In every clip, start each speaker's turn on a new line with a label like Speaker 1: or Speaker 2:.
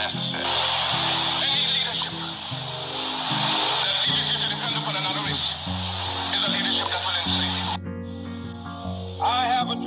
Speaker 1: necessary. Any leadership that teaches you to depend upon another race is a leadership that will enslave you. I have a dream.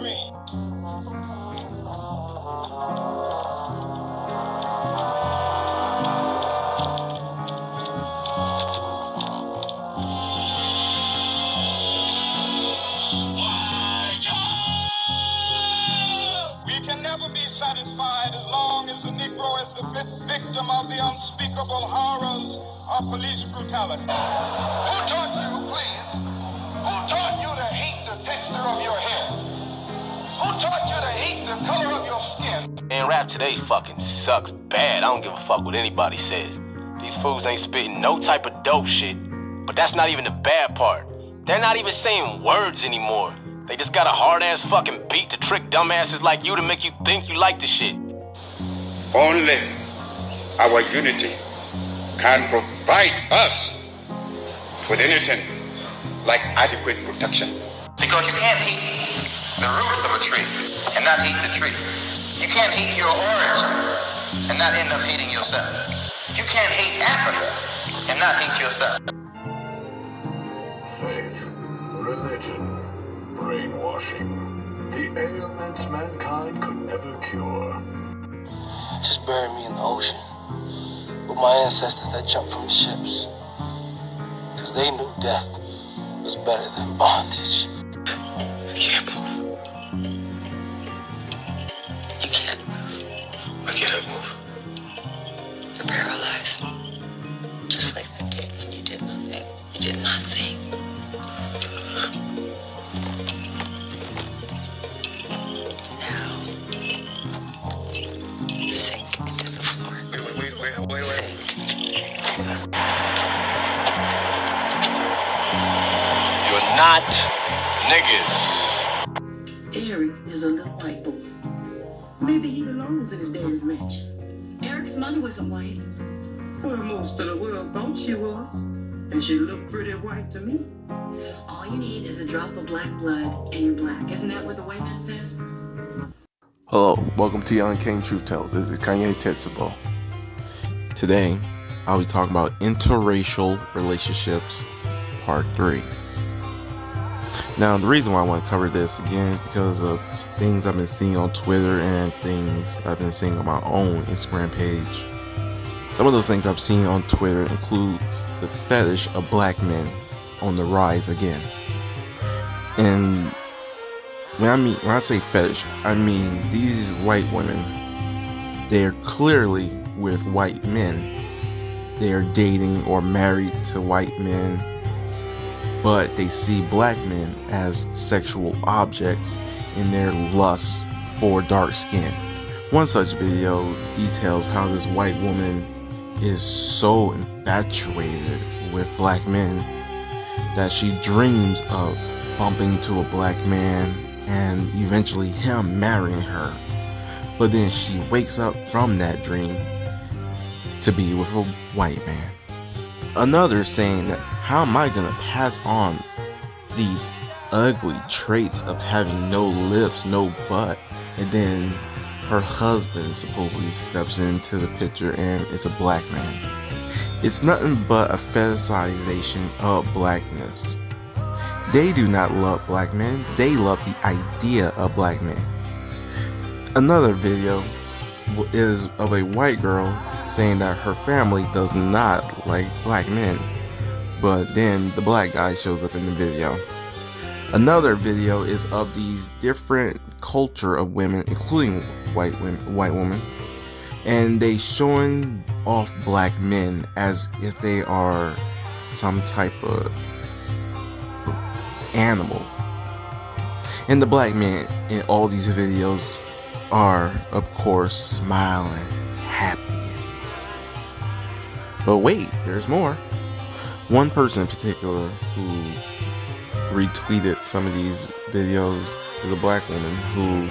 Speaker 1: We can never be satisfied as long as the Negro is the victim of the unspeakable horrors of police brutality. Who taught you, please? Who taught you to hate the texture of your hair? Who taught you to hate the color of your skin?
Speaker 2: Man, rap today fucking sucks bad. I don't give a fuck what anybody says. These fools ain't spitting no type of dope shit. But that's not even the bad part. They're not even saying words anymore. They just got a hard-ass fucking beat to trick dumbasses like you to make you think you like the shit.
Speaker 1: Only our unity can provide us with anything like adequate protection.
Speaker 3: Because you can't hate the roots of a tree and not hate the tree. You can't hate your origin and not end up hating yourself. You can't hate Africa and not hate yourself.
Speaker 4: Faith, religion, brainwashing, the ailments mankind could never cure.
Speaker 5: Just bury me in the ocean with my ancestors that jumped from ships, because they knew death was better than bondage.
Speaker 6: I can't move. You can't move. Why can't I move? You're paralyzed. Just like that day when you did nothing. You did nothing. Now, sink into the floor. Wait. Sink.
Speaker 2: You're not niggas.
Speaker 7: Eric is a little white boy. Maybe he belongs in his daddy's mansion.
Speaker 8: Eric's mother wasn't white.
Speaker 7: Well, most of the world thought she was. And she looked pretty white to me.
Speaker 8: All you need is a drop of black blood and you're black. Isn't that what the white man says?
Speaker 9: Hello, welcome to Young King Truth Tell. This is Kanye Tetsubo. Today, I'll be talking about interracial relationships, part 3. Now, the reason why I want to cover this again is because of things I've been seeing on Twitter and things I've been seeing on my own Instagram page. Some of those things I've seen on Twitter includes the fetish of black men on the rise again. And when I say fetish, I mean these white women, they are clearly with white men. They are dating or married to white men, but they see black men as sexual objects in their lust for dark skin. One such video details how this white woman is so infatuated with black men that she dreams of bumping into a black man and eventually him marrying her. But then she wakes up from that dream to be with a white man. Another saying that, how am I gonna pass on these ugly traits of having no lips, no butt, and then her husband supposedly steps into the picture and it's a black man. It's nothing but a fetishization of blackness. They do not love black men, they love the idea of black men. Another video is of a white girl saying that her family does not like black men, but then the black guy shows up in the video. Another video is of these different culture of women, including white women, and they showing off black men as if they are some type of animal. And the black men in all these videos are, of course, smiling, happy. But wait, there's more. One person in particular who retweeted some of these videos is a black woman who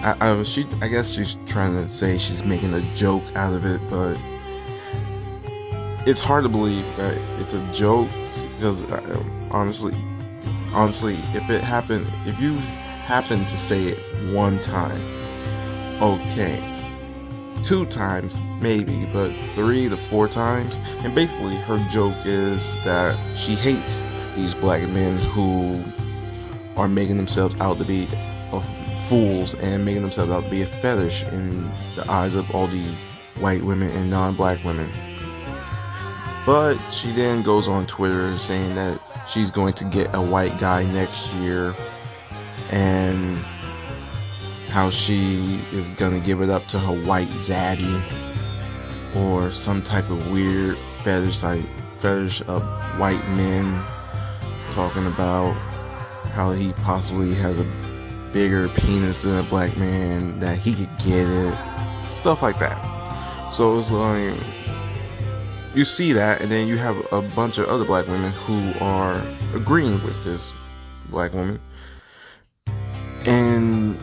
Speaker 9: I guess she's trying to say she's making a joke out of it, but it's hard to believe that it's a joke because honestly, if you happen to say it one time, okay, 2 times maybe, but 3 to 4 times. And basically her joke is that she hates these black men who are making themselves out to be fools and making themselves out to be a fetish in the eyes of all these white women and non-black women. But she then goes on Twitter saying that she's going to get a white guy next year, and how she is gonna give it up to her white zaddy, or some type of weird fetish of white men, talking about how he possibly has a bigger penis than a black man, that he could get it, stuff like that. So it's like, you see that, and then you have a bunch of other black women who are agreeing with this black woman, and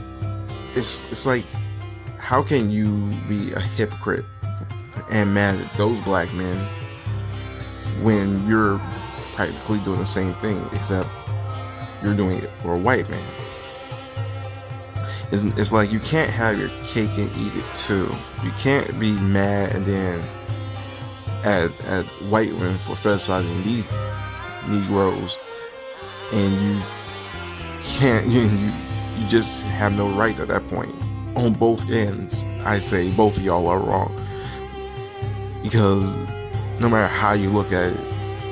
Speaker 9: it's like, how can you be a hypocrite and mad at those black men when you're practically doing the same thing, except you're doing it for a white man? It's like you can't have your cake and eat it too. You can't be mad and then at white women for fetishizing these Negroes, and you can't, you just have no rights at that point. On both ends, I say both of y'all are wrong, because no matter how you look at it,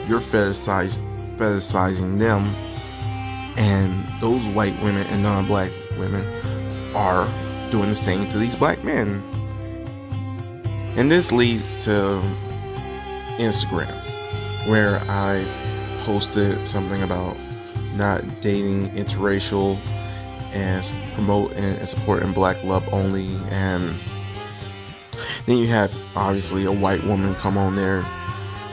Speaker 9: you're fetishizing them, and those white women and non-black women are doing the same to these black men. And this leads to Instagram, where I posted something about not dating interracial and promote and supporting black love only. And then you have obviously a white woman come on there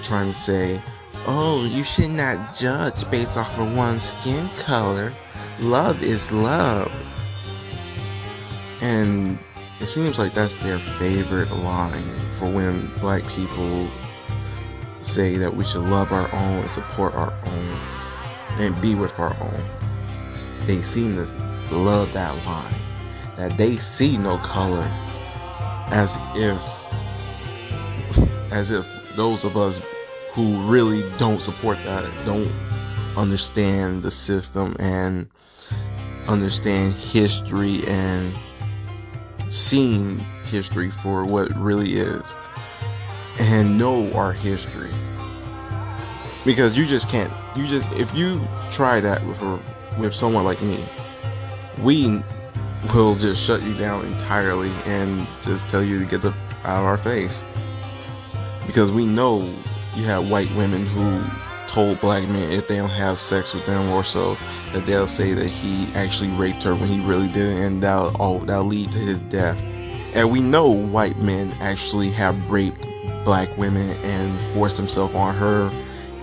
Speaker 9: trying to say, oh, you should not judge based off of one's skin color. Love is love. And it seems like that's their favorite line for when black people say that we should love our own and support our own and be with our own. They seem to love that line, that they see no color, as if those of us who really don't support that, don't understand the system and understand history and seeing history for what it really is and know our history. Because if you try that with someone like me, we will just shut you down entirely and just tell you to get out of our face. Because we know you have white women who told black men if they don't have sex with them or so, that they'll say that he actually raped her when he really didn't, and that'll lead to his death. And we know white men actually have raped black women and forced himself on her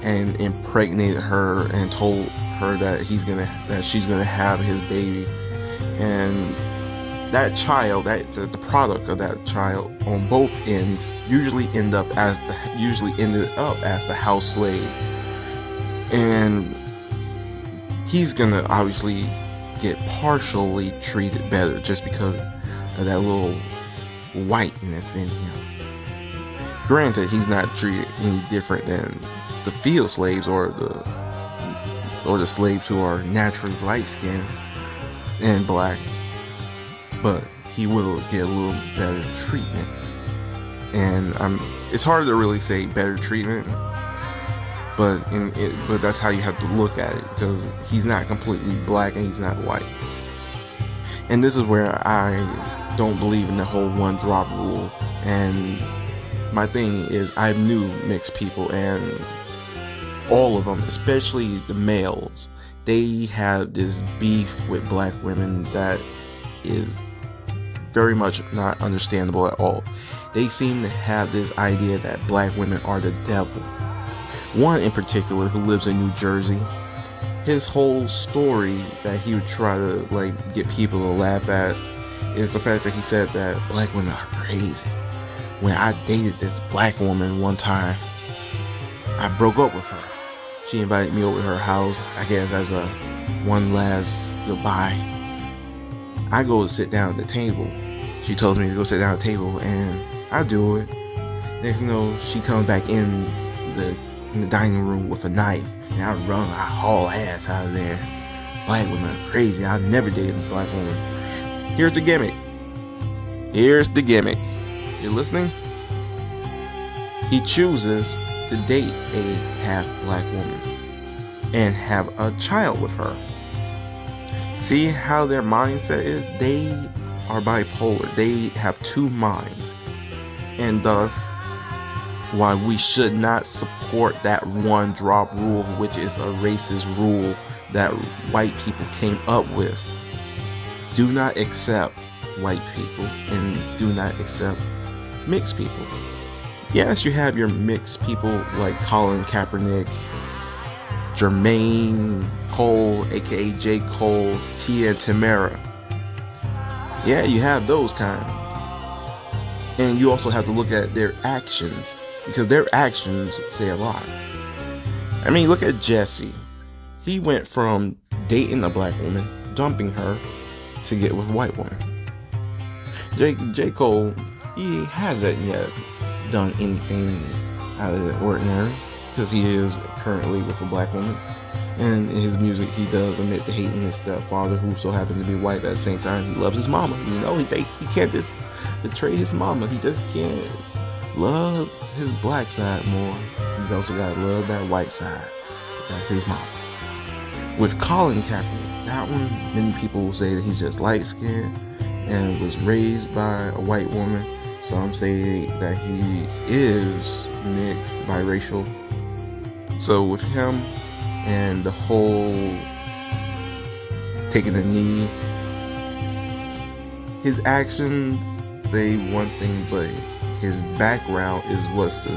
Speaker 9: and impregnated her and told her that she's gonna have his baby, and that child, the product of that child on both ends usually ended up as the house slave. And he's gonna obviously get partially treated better just because of that little whiteness in him. Granted, he's not treated any different than the field slaves or the slaves who are naturally light skinned and black, but he will get a little better treatment. And it's hard to really say better treatment, but that's how you have to look at it, because he's not completely black and he's not white. And this is where I don't believe in the whole one drop rule. And my thing is, I knew mixed people, and all of them, especially the males, they have this beef with black women that is very much not understandable at all. They seem to have this idea that black women are the devil. One in particular who lives in New Jersey, his whole story that he would try to get people to laugh at is the fact that he said that black women are crazy. When I dated this black woman one time, I broke up with her. She invited me over to her house, I guess as a one last goodbye. I go to sit down at the table. She tells me to go sit down at the table, and I do it. Next thing you know, she comes back in the dining room with a knife, and I haul ass out of there. Black women are crazy. I've never dated a black woman. Here's the gimmick. You listening? He chooses to date a half black woman and have a child with her. See how their mindset is? They are bipolar. They have two minds. And thus, why we should not support that one drop rule, which is a racist rule that white people came up with. Do not accept white people and do not accept mixed people. Yes, you have your mixed people like Colin Kaepernick, Jermaine Cole, aka J. Cole, Tia and Tamara. Yeah, you have those kind. And you also have to look at their actions, because their actions say a lot. I mean, look at Jesse. He went from dating a black woman, dumping her, to get with a white woman. J. Cole, he hasn't yet done anything out of the ordinary, because he is currently with a black woman. And in his music, he does admit to hating his stepfather, who so happens to be white. At the same time, he loves his mama. You know, he can't just betray his mama. He just can't love his black side more. He also gotta love that white side. That's his mama. With Colin Kaepernick, that one, many people will say that he's just light-skinned and was raised by a white woman. Some say that he is mixed, biracial. So with him and the whole taking a knee, his actions say one thing, but his background is what's the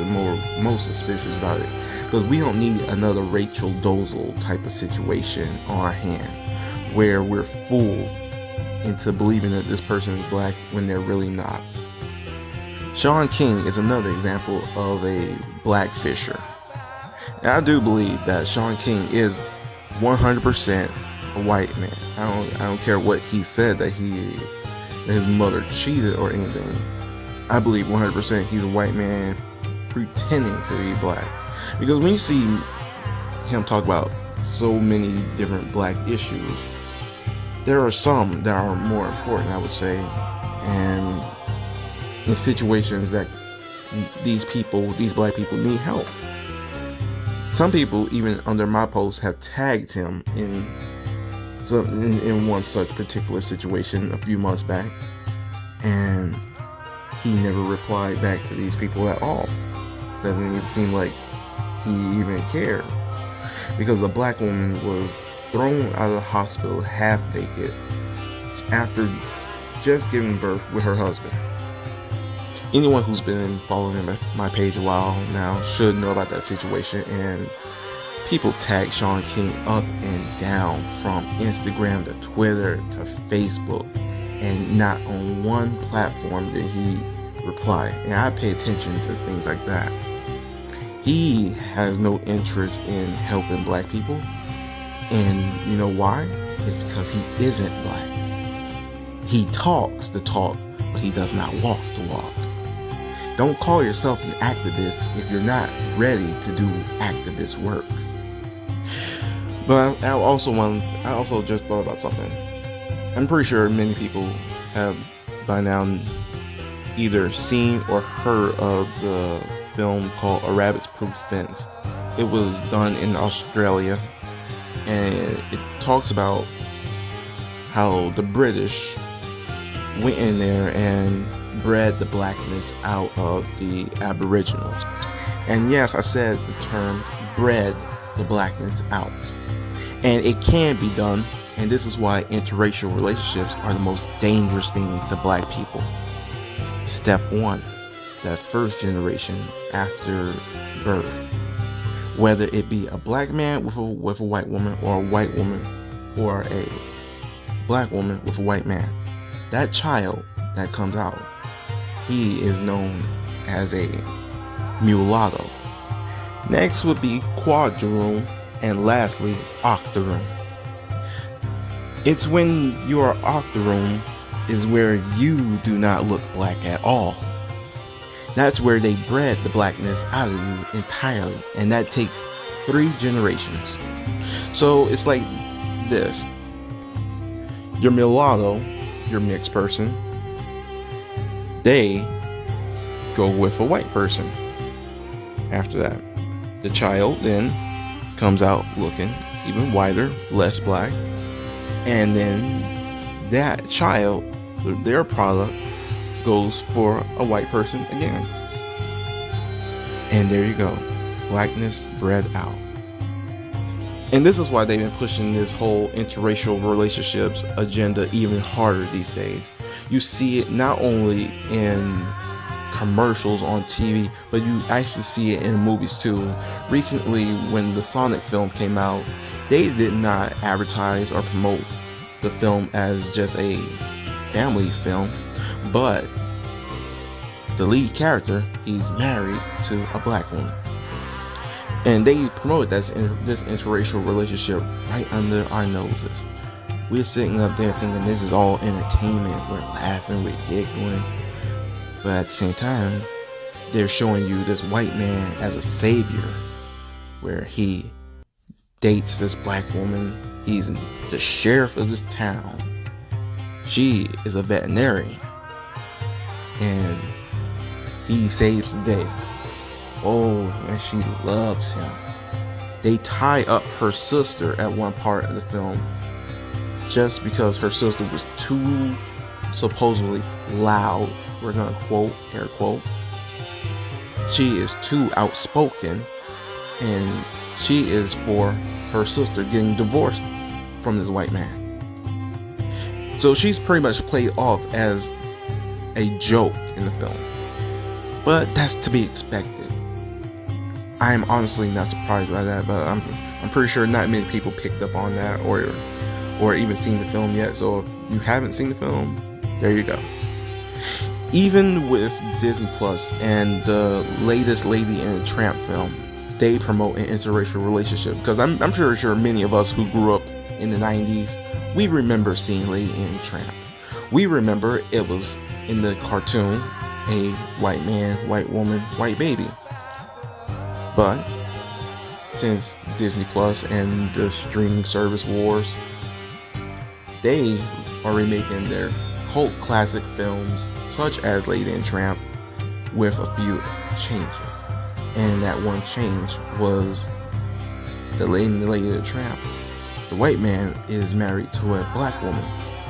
Speaker 9: most suspicious about it. Because we don't need another Rachel Dolezal type of situation on our hand, where we're fooled into believing that this person is black when they're really not. Sean King is another example of a black fisher. And I do believe that Sean King is 100% a white man. I don't care what he said that his mother cheated or anything. I believe 100% he's a white man pretending to be black. Because when you see him talk about so many different black issues, there are some that are more important, I would say, and in situations that these black people need help. Some people, even under my post, have tagged him in one such particular situation a few months back, and he never replied back to these people at all. Doesn't even seem like he even cared, because a black woman was thrown out of the hospital half naked after just giving birth with her husband. Anyone who's been following my page a while now should know about that situation, and people tag Sean King up and down from Instagram to Twitter to Facebook, and not on one platform did he reply. And I pay attention to things like that. He has no interest in helping black people, and you know why? It's because he isn't black. He talks the talk, but he does not walk the walk. Don't call yourself an activist if you're not ready to do activist work. But I also just thought about something. I'm pretty sure many people have by now either seen or heard of the film called A Rabbit's Proof Fence. It was done in Australia, and it talks about how the British went in there and bred the blackness out of the Aboriginals. And yes, I said the term bred the blackness out. And it can be done, and this is why interracial relationships are the most dangerous thing to black people. Step 1, that first generation after birth, whether it be a black man with a white woman, or a white woman or a black woman with a white man, that child that comes out, he is known as a mulatto. Next would be quadroon, and lastly, octoroon. It's when you are octoroon is where you do not look black at all. That's where they bred the blackness out of you entirely, and that takes 3 generations. So it's like this. Your mulatto, your mixed person, they go with a white person. After that, the child then comes out looking even whiter, less black, and then that child, their product, goes for a white person again. And there you go, blackness bred out. And this is why they've been pushing this whole interracial relationships agenda even harder these days. You see it not only in commercials on TV, but you actually see it in movies too. Recently, when the Sonic film came out, they did not advertise or promote the film as just a family film, but the lead character, he's married to a black woman. And they promoted this interracial relationship right under our noses. We're sitting up there thinking this is all entertainment. We're laughing, we're giggling. But at the same time, they're showing you this white man as a savior, where he dates this black woman. He's the sheriff of this town. She is a veterinarian. And he saves the day. Oh, and she loves him. They tie up her sister at one part of the film just because her sister was too supposedly loud. We're gonna quote, air quote. She is too outspoken, and she is for her sister getting divorced from this white man. So she's pretty much played off as a joke in the film. But that's to be expected. I am honestly not surprised by that, but I'm pretty sure not many people picked up on that or even seen the film yet. So if you haven't seen the film, there you go. Even with Disney Plus and the latest Lady and the Tramp film, they promote an interracial relationship, because I'm pretty sure many of us who grew up in the 90s, we remember seeing Lady and the Tramp. We remember it was in the cartoon a white man, white woman, white baby. But since Disney Plus and the streaming service wars, they are remaking their cult classic films such as Lady and Tramp with a few changes. And that one change was the Lady and the Tramp. The white man is married to a black woman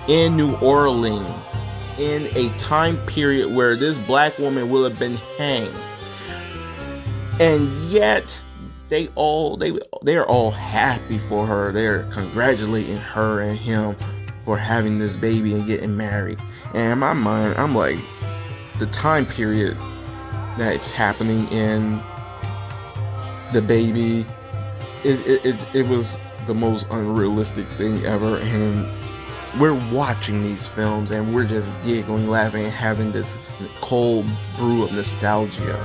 Speaker 9: in New Orleans in a time period where this black woman will have been hanged. And yet they are all happy for her. They're congratulating her and him for having this baby and getting married. And in my mind, I'm like, the time period that it's happening in, the baby, it was the most unrealistic thing ever. And we're watching these films and we're just giggling, laughing, and having this cold brew of nostalgia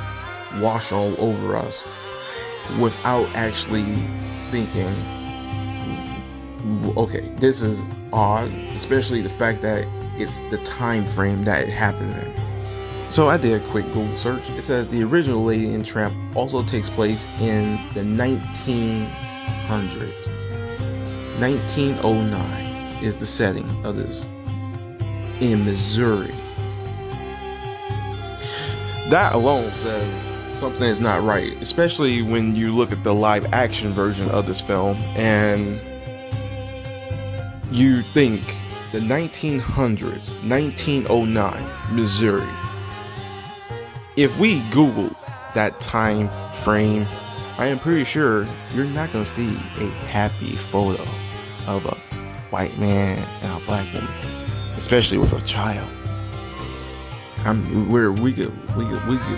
Speaker 9: wash all over us without actually thinking, okay, this is odd, especially the fact that it's the time frame that it happens in. So I did a quick Google search. It says the original Lady and Tramp also takes place in the 1900s. 1909 is the setting of this, in Missouri. That alone says something is not right, especially when you look at the live action version of this film and you think the 1900s, 1909, Missouri. If we Google that time frame, I am pretty sure you're not going to see a happy photo of a white man and a black woman, especially with a child. We could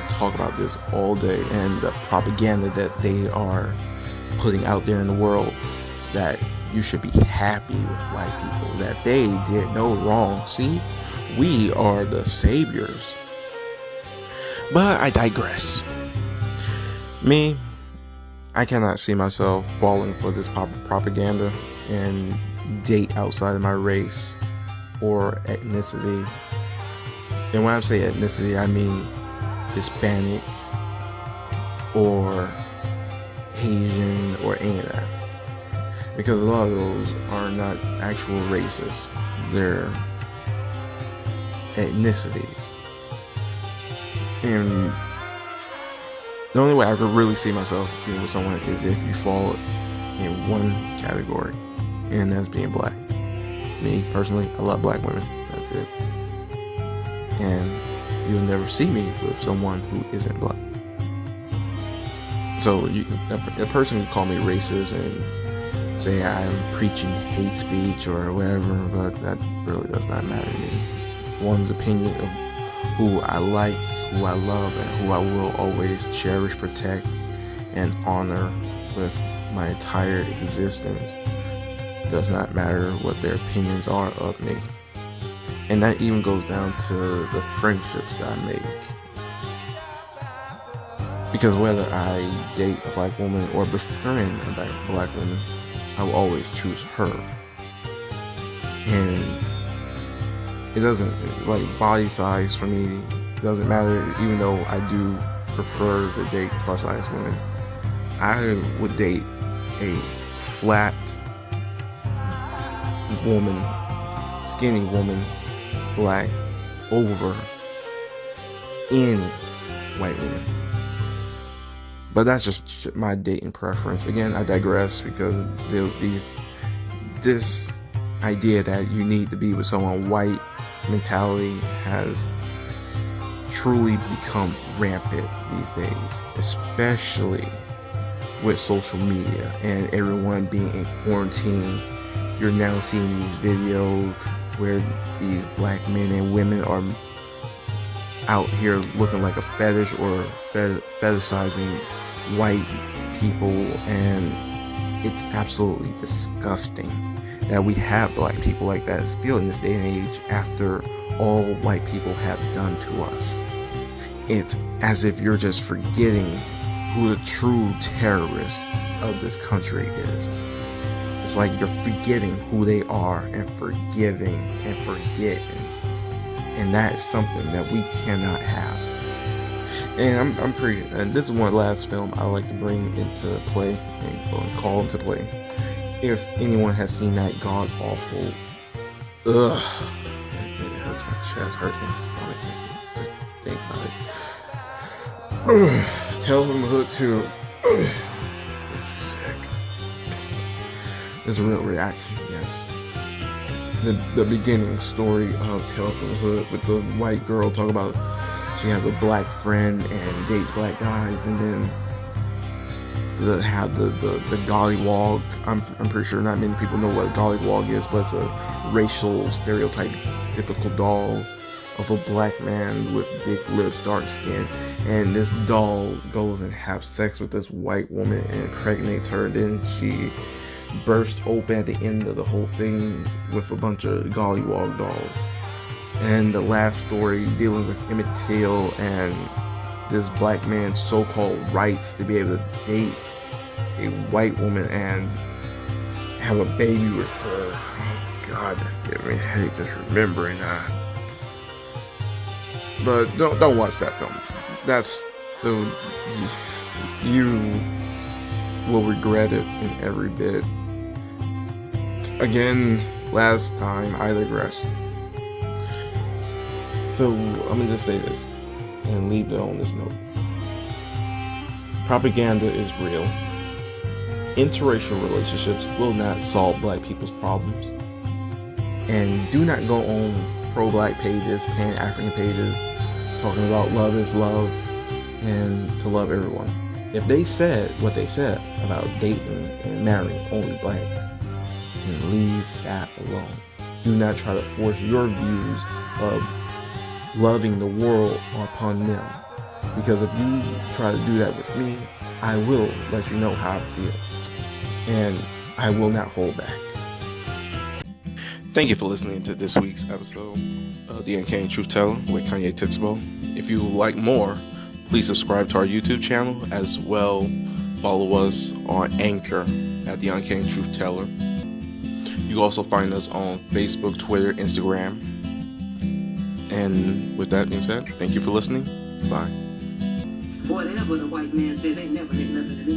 Speaker 9: talk about this all day, and the propaganda that they are putting out there in the world, that you should be happy with white people, that they did no wrong. See, we are the saviors. But I digress. Me, I cannot see myself falling for this propaganda and date outside of my race. or ethnicity. And when I say ethnicity, I mean Hispanic or Asian or any of that. Because a lot of those are not actual races. They're ethnicities. And the only way I could really see myself being with someone is if you fall in one category, and that's being black. Me, personally, I love black women. That's it. And you'll never see me with someone who isn't black. So a person could call me racist and say I'm preaching hate speech or whatever, but that really does not matter to me. One's opinion of who I like, who I love, and who I will always cherish, protect, and honor with my entire existence does not matter what their opinions are of me. And that even goes down to the friendships that I make. Because whether I date a black woman or befriend a black woman, I will always choose her. And it doesn't, like, body size for me doesn't matter, even though I do prefer to date plus size women. I would date a flat woman, skinny woman, black, over any white woman. But that's just my dating preference. Again, I digress, because this idea that you need to be with someone white mentality has truly become rampant these days, especially with social media and everyone being in quarantine. You're now seeing these videos where these black men and women are out here looking like a fetish or fetishizing white people, and it's absolutely disgusting that we have black people like that still in this day and age after all white people have done to us. It's as if you're just forgetting who the true terrorist of this country is. It's like you're forgetting who they are and forgiving and forgetting. And that is something that we cannot have. And and this is one last film I like to bring into play and call into play. If anyone has seen that god awful, it hurts my chest, hurts my stomach just think about it. Tales from the Hood 2. It's a real reaction, yes. The beginning story of Tales from the Hood with the white girl talk about she has a black friend and dates black guys, and then have the gollywog. I'm pretty sure not many people know what a gollywog is, but it's a racial stereotype, typical doll of a black man with big lips, dark skin, and this doll goes and have sex with this white woman and impregnates her. Then she bursts open at the end of the whole thing with a bunch of gollywog dolls. And the last story dealing with Emmett Till and this black man's so-called rights to be able to date a white woman and have a baby with her. Oh God, that's giving me a headache just remembering that. But don't watch that film. That's you will regret it in every bit. Again, last time I digressed. So I'm gonna just say this and leave it on this note. Propaganda is real. Interracial relationships will not solve black people's problems. And do not go on pro-black pages, pan-African pages, talking about love is love and to love everyone. If they said what they said about dating and marrying only black, then leave that alone. Do not try to force your views of loving the world upon them. Because if you try to do that with me, I will let you know how I feel. And I will not hold back. Thank you for listening to this week's episode of The Uncanny Truth Teller with Kanye Titsbo. If you would like more, please subscribe to our YouTube channel, as well follow us on Anchor at The Uncanny Truth Teller. You can can also find us on Facebook, Twitter, Instagram. And with that being said, thank you for listening. Bye.
Speaker 7: Whatever the white man says ain't never meant nothing to me.